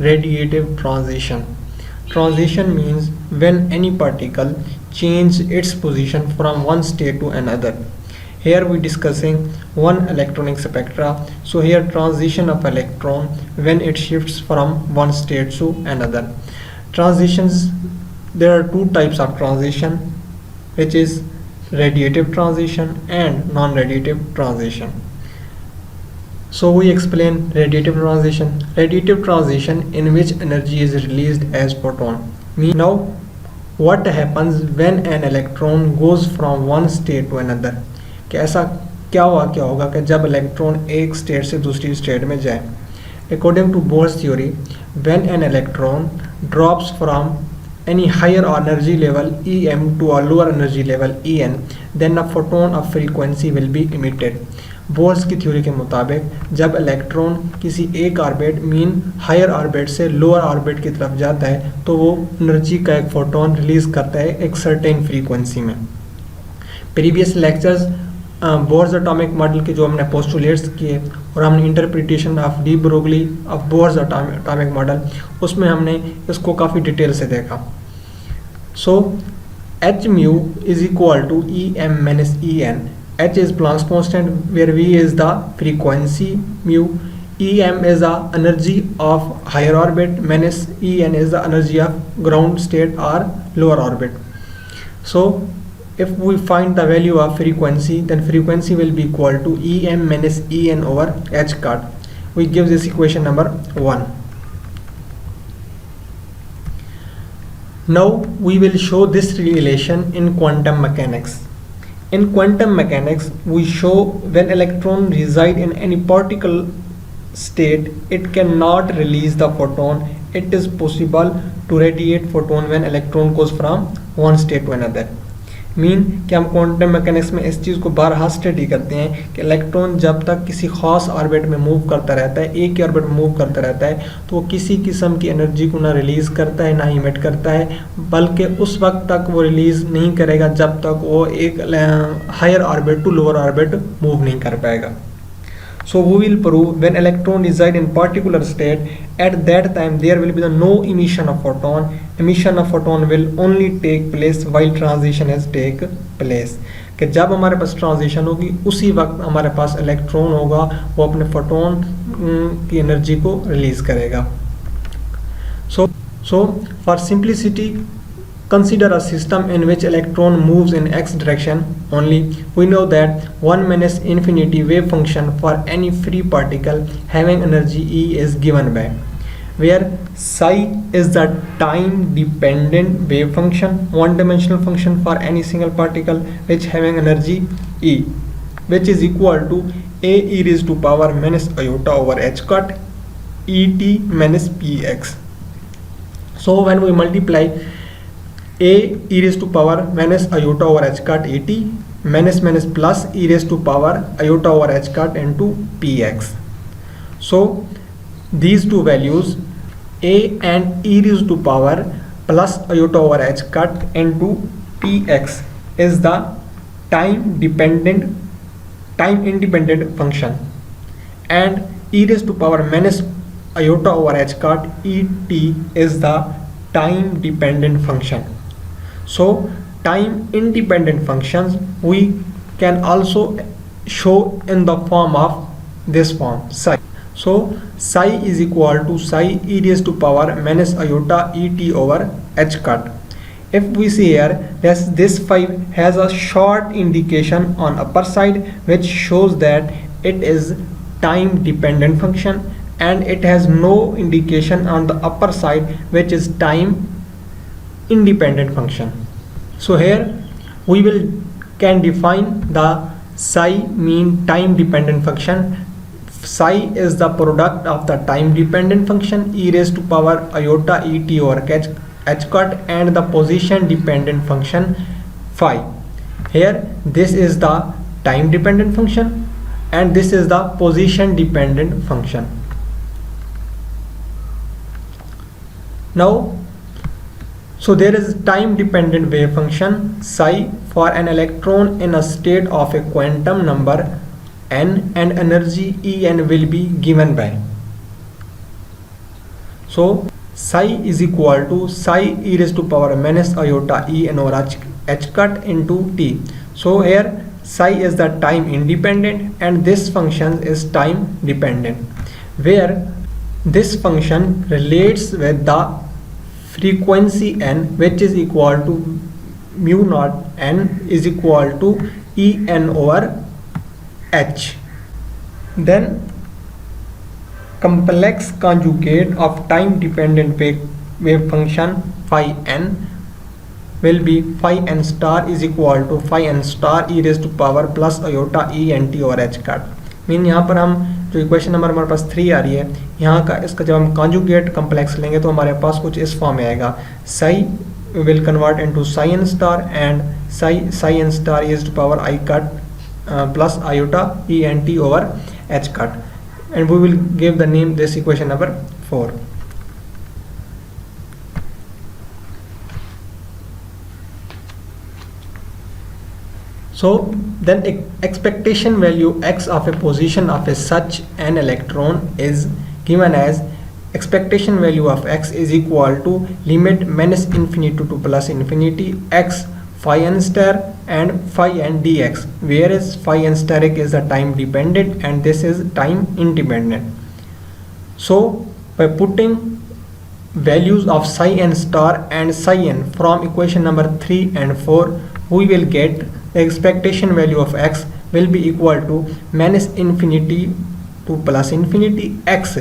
Radiative transition. Transition means when any particle changes its position from one state to another. Here we discussing one electronic spectra. So here transition of electron when it shifts from one state to another. Transitions, there are two types of transition, which is radiative transition and non-radiative transition. So we explain radiative transition. Radiative transition in which energy is released as photon. Now what happens when an electron goes from one state to another? कि ऐसा क्या होगा कि जब electron एक state से दूसरी state में जाए. According to Bohr's theory, when an electron drops from any higher energy level Em to a lower energy level En, then a photon of frequency will be emitted. Bohr's की theory के मुताबिक जब electron किसी एक orbit मीन higher orbit से lower orbit की तरफ जाता है तो वो एनर्जी का एक फोटोन रिलीज करता है एक सर्टेन फ्रीक्वेंसी में. Previous lectures Bohr's atomic model के जो हमने पोस्टुलेट्स किए और हमने interpretation of de Broglie of Bohr's atomic model, उसमें हमने इसको काफ़ी डिटेल से देखा. So H mu is equal to E M minus E N. H is Planck's constant, where V is the frequency mu, Em is the energy of higher orbit, minus En is the energy of ground state or lower orbit. So if we find the value of frequency, then frequency will be equal to Em minus En over h cut. We give this equation number 1. Now we will show this relation in quantum mechanics. In quantum mechanics, we show when electron reside in any particle state, it cannot release the photon. It is possible to radiate photon when electron goes from one state to another. Mean कि हम quantum mechanics में इस चीज़ को बारहा study करते हैं कि electron जब तक किसी खास ऑर्बिट में मूव करता रहता है, एक ही ऑर्बिट में मूव करता रहता है, तो वो किसी किस्म की एनर्जी को ना रिलीज़ करता है ना इमिट करता है, बल्कि उस वक्त तक वो रिलीज़ नहीं करेगा जब तक वो एक higher orbit to lower orbit move नहीं कर पाएगा. So we will prove when electron reside in particular state, at that time there will be no emission of photon. Emission of photon will only take place while transition has take place. कि जब हमारे पास transition होगी उसी वक्त हमारे पास electron होगा, वो अपने फोटोन की एनर्जी को रिलीज करेगा. So for simplicity, consider a system in which electron moves in x direction only. We know that 1 minus infinity wave function for any free particle having energy E is given by, where psi is the time dependent wave function, one dimensional function for any single particle which having energy E, which is equal to a e raised to power minus iota over h cut et minus px. So when we multiply a e raised to power minus iota over h cut at minus plus e raised to power iota over h cut into px. So these two values, a and e raised to power plus iota over h cut into px, is the time independent function, and e raised to power minus iota over h cut et is the time dependent function. So time independent functions we can also show in the form of this form, psi. So psi is equal to psi e raised to power minus iota et over h cut. If we see here, this phi has a short indication on upper side which shows that it is time dependent function, and it has no indication on the upper side which is time independent function. So here we can define the psi mean time dependent function. Psi is the product of the time dependent function e raised to power iota et over h cut and the position dependent function phi. Here this is the time dependent function and this is the position dependent function. Now so there is time dependent wave function psi for an electron in a state of a quantum number n, and energy En will be given by. So psi is equal to psi e raised to power minus iota e n over h cut into t. So here psi is the time independent and this function is time dependent, where this function relates with the frequency n, which is equal to mu naught n is equal to e n over h. Then complex conjugate of time dependent wave function phi n will be phi n star is equal to phi n star e raised to power plus iota e n t over h cut. Mean यहाँ पर हम जो equation number हमारे पास 3 आ रही है, यहाँ का इसका जब हम कॉन्जुगेट कम्प्लेक्स लेंगे तो हमारे पास कुछ इस फॉर्म में आएगा. Sai will convert into psi n star and psi n star is to power I cut plus iota e n t over h cut, and we will give the name this equation number 4. So then expectation value x of a position of a such an electron is given as expectation value of x is equal to limit minus infinity to plus infinity x phi n star and phi n dx, whereas phi n star is the time dependent and this is time independent. So by putting values of psi n star and psi n from equation number 3 and 4, we will get the expectation value of x will be equal to minus infinity to plus infinity x,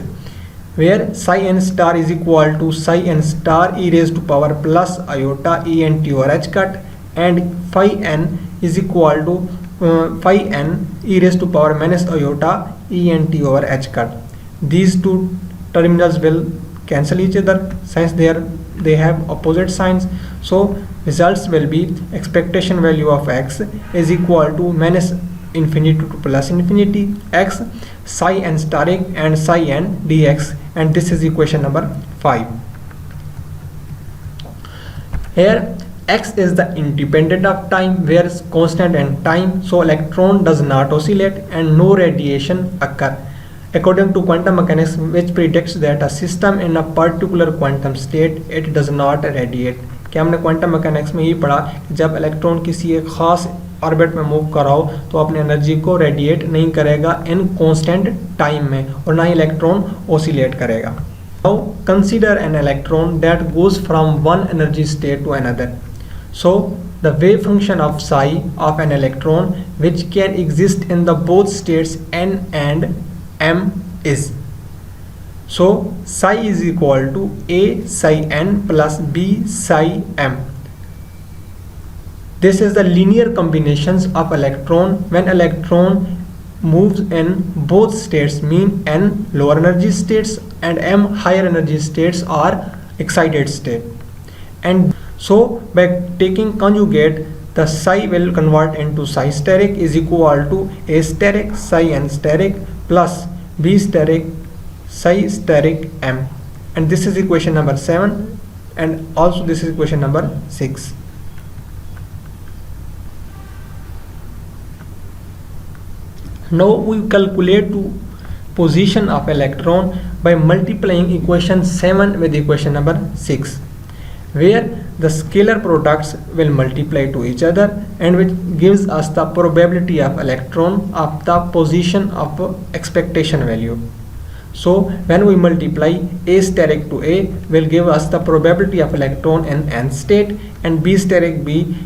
where psi n star is equal to psi n star e raised to power plus iota e n t over h cut, and phi n is equal to phi n e raised to power minus iota e n t over h cut. These two terminals will cancel each other since they have opposite signs. So results will be expectation value of x is equal to minus infinity to plus infinity x psi n star and psi n dx, and this is equation number 5. Here x is the independent of time, where is constant and time, so electron does not oscillate and no radiation occur according to quantum mechanics, which predicts that a system in a particular quantum state it does not radiate. क्या हमने quantum mechanics में ये पढ़ा कि जब electron किसी एक खास ऑर्बिट में मूव कर रहा हो तो अपनी एनर्जी को रेडिएट नहीं करेगा इन कांस्टेंट टाइम में, और ना ही इलेक्ट्रॉन ओसिलेट करेगा. Now consider an electron that goes from one energy state to another. So the wave function of psi of an electron which can exist in the both states n and m is, so psi is equal to a psi n plus b psi m. This is the linear combinations of electron when electron moves in both states, mean n lower energy states and m higher energy states are excited state. And so by taking conjugate, the psi will convert into psi steric is equal to a steric psi n steric plus b steric psi steric m, and this is equation number 7, and also this is equation number 6. Now we calculate the position of electron by multiplying equation 7 with equation number 6, where the scalar products will multiply to each other and which gives us the probability of electron of the position of expectation value. So when we multiply a steric to a will give us the probability of electron in nth state, and b steric b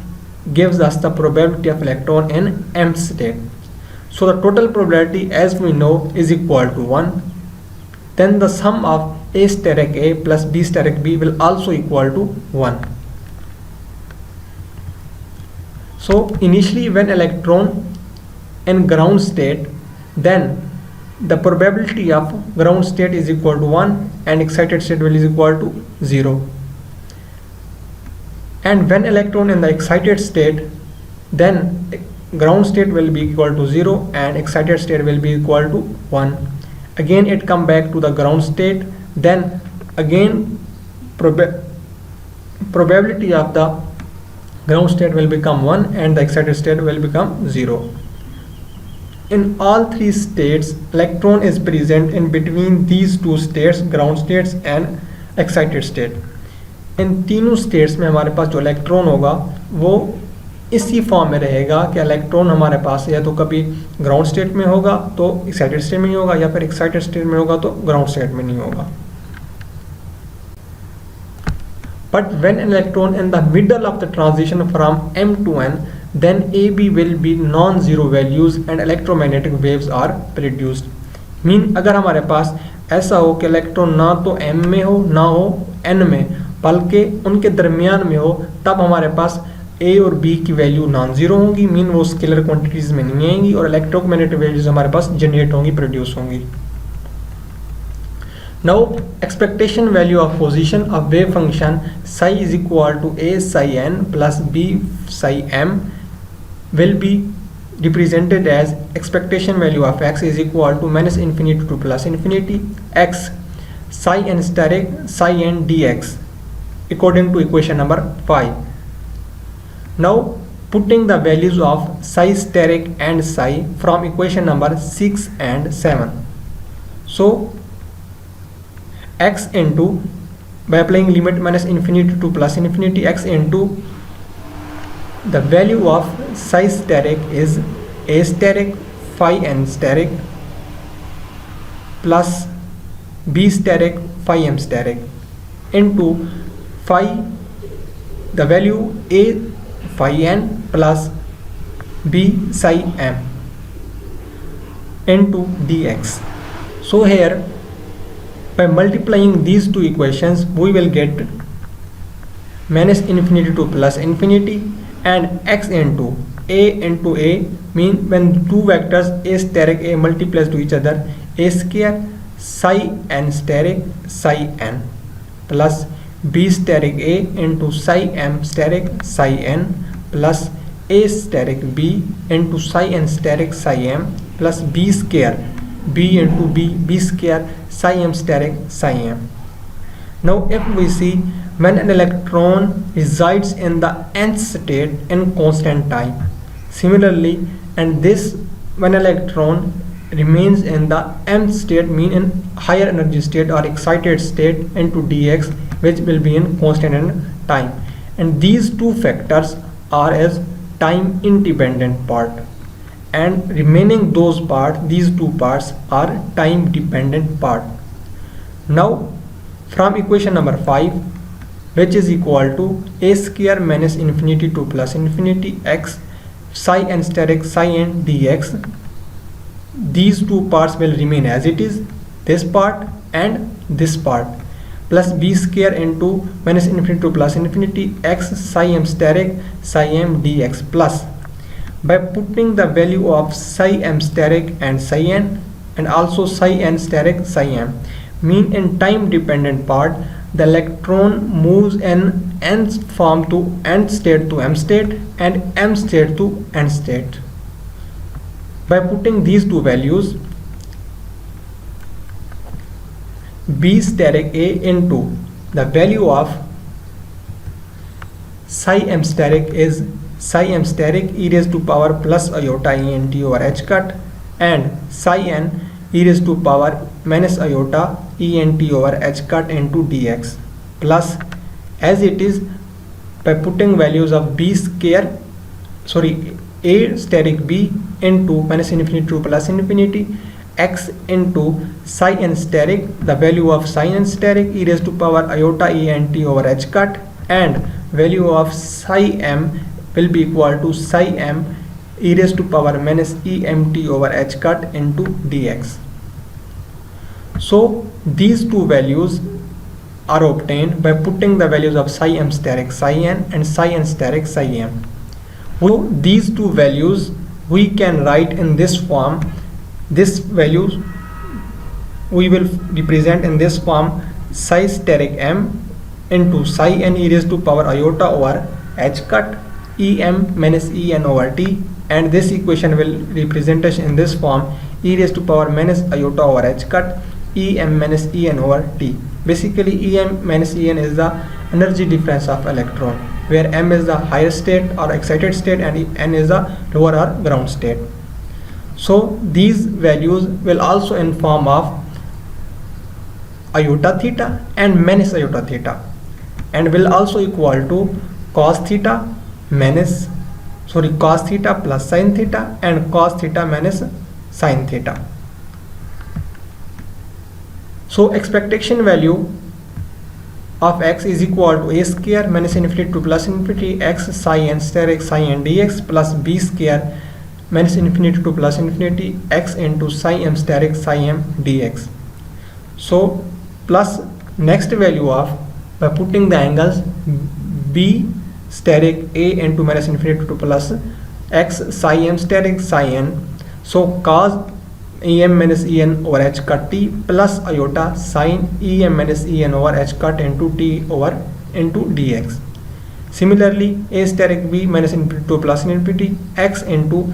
gives us the probability of electron in mth state. So the total probability, as we know, is equal to 1. Then the sum of a steric a plus b steric b will also equal to 1. So initially when electron in ground state, then the probability of ground state is equal to 1 and excited state will is equal to 0. And when electron in the excited state, then ground state will be equal to 0 and excited state will be equal to 1. Again it come back to the ground state, then again probability of the ground state will become 1 and the excited state will become 0. In all three states, electron is present in between these two states, ground states and excited state. इन तीनों states में हमारे पास जो electron होगा वो इसी form में रहेगा कि इलेक्ट्रॉन हमारे पास या तो कभी ग्राउंड स्टेट में होगा तो एक्साइटेड स्टेट में नहीं होगा, या फिर एक्साइटेड स्टेट में होगा तो ग्राउंड स्टेट में नहीं होगा। But when an electron in the middle of the transition from M to N, then AB will be non-zero values and electromagnetic waves are produced. Mean अगर हमारे पास ऐसा हो कि इलेक्ट्रॉन ना तो M में हो ना हो N में, बल्कि उनके दरमियान में हो, तब हमारे पास A और B की वैल्यू नॉन जीरो होंगी, मीन वो स्केलर क्वांटिटीज में नहीं आएंगी, और इलेक्ट्रोमैग्नेटिक वेव्स हमारे पास जनरेट होंगी, प्रोड्यूस होंगी। Now expectation value of position of wave function psi is equal to A psi n plus B psi m will be represented as expectation value of x is equal to minus infinity to plus infinity x psi n steric psi n dx according to equation number 5. Now putting the values of psi steric and psi from equation number 6 and 7. So x into, by applying limit minus infinity to plus infinity, x into the value of psi steric is A steric phi n steric plus B steric phi m steric into phi, the value A phi n plus B psi m into dx. So here by multiplying these two equations we will get minus infinity to plus infinity, and x into A mean when two vectors A steric A multiplies to each other, A square psi n steric psi n plus B steric A into psi m steric psi n plus A steric B into psi n steric psi m plus B square B into B square psi m steric psi m. Now if we see when an electron resides in the nth state in constant time, similarly, and this when electron remains in the mth state, mean in higher energy state or excited state, into dx, which will be in constant in time, and these two factors are as time independent part, and remaining those part, these two parts are time dependent part. Now from equation number 5, which is equal to A square minus infinity to plus infinity x psi n steric psi n dx, these two parts will remain as it is, this part and this part, plus B square into minus infinity to plus infinity x psi m steric psi m dx, plus by putting the value of psi m steric and psi n and also psi n steric psi m, mean in time dependent part the electron moves in nth form to nth state to m state and m state to n state. By putting these two values, B steric A into the value of psi m steric is psi m steric e raised to power plus iota ent over h cut, and psi n e raised to power minus iota ent over h cut into dx, plus as it is by putting values of B square, A steric B into minus infinity to plus infinity x into psi n steric, the value of psi n steric e raised to power iota ent over h cut, and value of psi m will be equal to psi m e raised to power minus emt over h cut into dx. So these two values are obtained by putting the values of psi m steric psi n and psi n steric psi m. So these two values we can write in this form. This values we will represent in this form: psi steric m into psi n e raised to power iota over h cut em minus en over t, and this equation will represent us in this form: e raised to power minus iota over h cut em minus en over t. Basically em minus en is the energy difference of electron, where m is the higher state or excited state and n is the lower or ground state. So these values will also in form of iota theta and minus iota theta, and will also equal to cos theta cos theta plus sin theta and cos theta minus sin theta. So expectation value of x is equal to a square minus infinity to plus infinity x psi n steric psi n dx plus b square minus infinity to plus infinity x into psi m steric psi m dx. So plus next value of, by putting the angles b steric a into minus infinity to plus x psi m steric psi n, so cos em minus en over h cut t plus iota sin em minus en over h cut into t over into dx. Similarly, a steric b minus infinity to plus infinity x into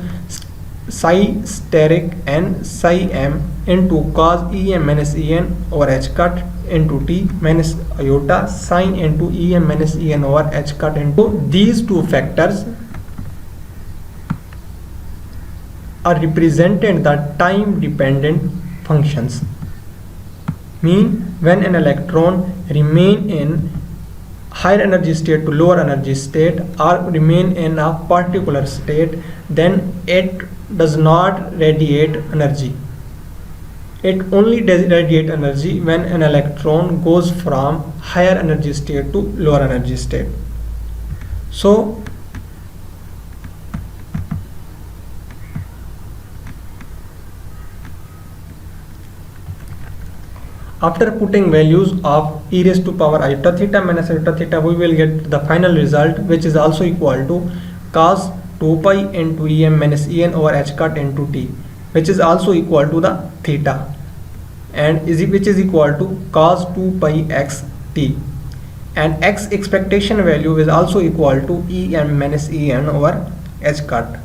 psi steric n psi m into cos em minus en over h cut into t minus iota sin into em minus en over h cut into. These two factors are represented the time dependent functions, mean when an electron remain in higher energy state to lower energy state or remain in a particular state, then it does not radiate energy. It only does radiate energy when an electron goes from higher energy state to lower energy state. So after putting values of e raised to power iota theta minus iota theta, we will get the final result, which is also equal to cos 2 pi into em minus en over h cut into t, which is also equal to the theta, and which is equal to cos 2 pi x t, and x expectation value is also equal to em minus en over h cut.